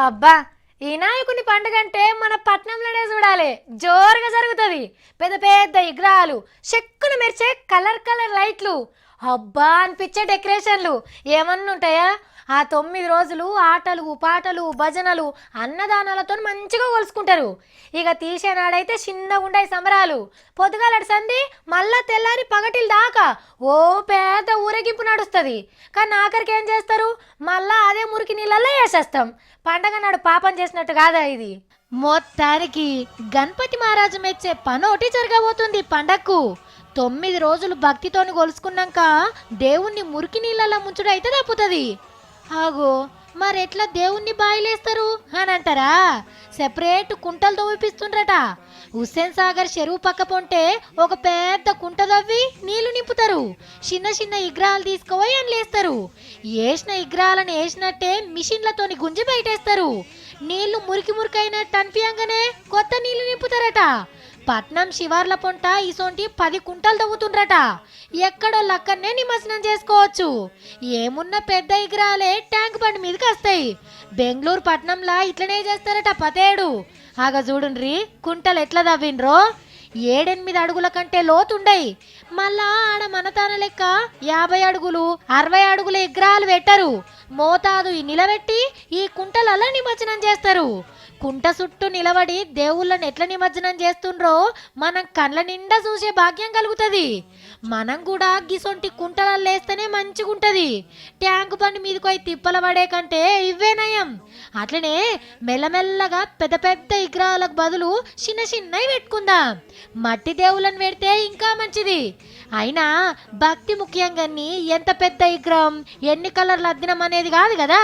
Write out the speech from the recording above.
అబ్బా, ఈ నాయకుని పండుగ అంటే మన పట్నంలోనే చూడాలి. జోరుగా జరుగుతుంది. పెద్ద పెద్ద విగ్రహాలు, చెక్కులు మెరిచే కలర్ కలర్ లైట్లు, అబ్బా అనిపించే డెకరేషన్లు ఏమన్నా ఉంటాయా? ఆ 9 రోజులు ఆటలు పాటలు భజనలు అన్నదానాలతో మంచిగా కొలుసుకుంటారు. ఇక తీసేనాడైతే చిన్నగా ఉండాయి సంబరాలు. పొద్దుగాలటి సంధి మళ్ళా తెల్లారి పగటిల దాకా ఓ పెద్ద ఊరేగింపు నడుస్తుంది. కానీ ఆఖరికి ఏం చేస్తారు? మళ్ళా అదే మురికి నీళ్ళల్లో వేసేస్తాం. పండగ నాడు పాపం చేసినట్టు కాదా ఇది? మొత్తానికి గణపతి మహారాజు మెచ్చే పనోటి జరగబోతుంది పండక్కు. 9 రోజులు భక్తితోని కొలుసుకున్నాక దేవుణ్ణి మురికి నీళ్ళల్లో ముంచుడు అయితే తప్పుతుంది. ఆగో, మరెట్లా దేవుణ్ణి బాయిలేస్తారు అని అంటారా? సెపరేట్ కుంటలు తవ్విపిస్తుండ్రట. హుస్సేన్ సాగర్ చెరువు పక్క పొంటే ఒక పెద్ద కుంట తవ్వి నీళ్లు నింపుతారు. చిన్న చిన్న విగ్రహాలు తీసుకుపోయి లేస్తారు. వేసిన విగ్రహాలను వేసినట్టే మిషన్లతోని గుంజి బయటేస్తారు. నీళ్లు మురికి మురికైనట్టు అనిపించగానే కొత్త నీళ్లు నింపుతారట. పట్నం శివార్ల పొంట ఇసోంటి 10 కుంటలు తవ్వుతుండ్రట. ఎక్కడో లక్కనే నిమజ్జనం చేసుకోవచ్చు. ఏమున్న పెద్ద విగ్రహాలే ట్యాంక్ బండి మీదకి వస్తాయి. బెంగళూరు పట్నంలా ఇట్లనే చేస్తారట పతేడు. ఆగ చూడుండ్రి కుంటలు ఎట్లా తవ్విండ్రో. 7-8 అడుగుల కంటే లోతుండయి. మళ్ళా ఆడ మనతాన లెక్క 50 అడుగులు 60 అడుగుల విగ్రహాలు పెట్టరు. మోతాదు నిలబెట్టి ఈ కుంటలలో నిమజ్జనం చేస్తారు. కుంట చుట్టూ నిలబడి దేవుళ్ళని ఎట్లా నిమజ్జనం చేస్తుండ్రో మనం కళ్ళ నిండా చూసే భాగ్యం కలుగుతుంది. మనం కూడా గిసొంటి కుంటలలో వేస్తేనే మంచిగుంటది. ట్యాంకు బండి మీదకి పోయి తిప్పల పడే కంటే ఇవే నయం. అట్లనే మెల్లమెల్లగా పెద్ద పెద్ద విగ్రహాలకు బదులు చిన్న చిన్నవి పెట్టుకుందాం. మట్టి దేవుళ్ళని పెడితే ఇంకా మంచిది. అయినా భక్తి ముఖ్యంగా ఎంత పెద్ద విగ్రహం ఎన్ని కలర్లు అద్దినం అనేది కాదు కదా.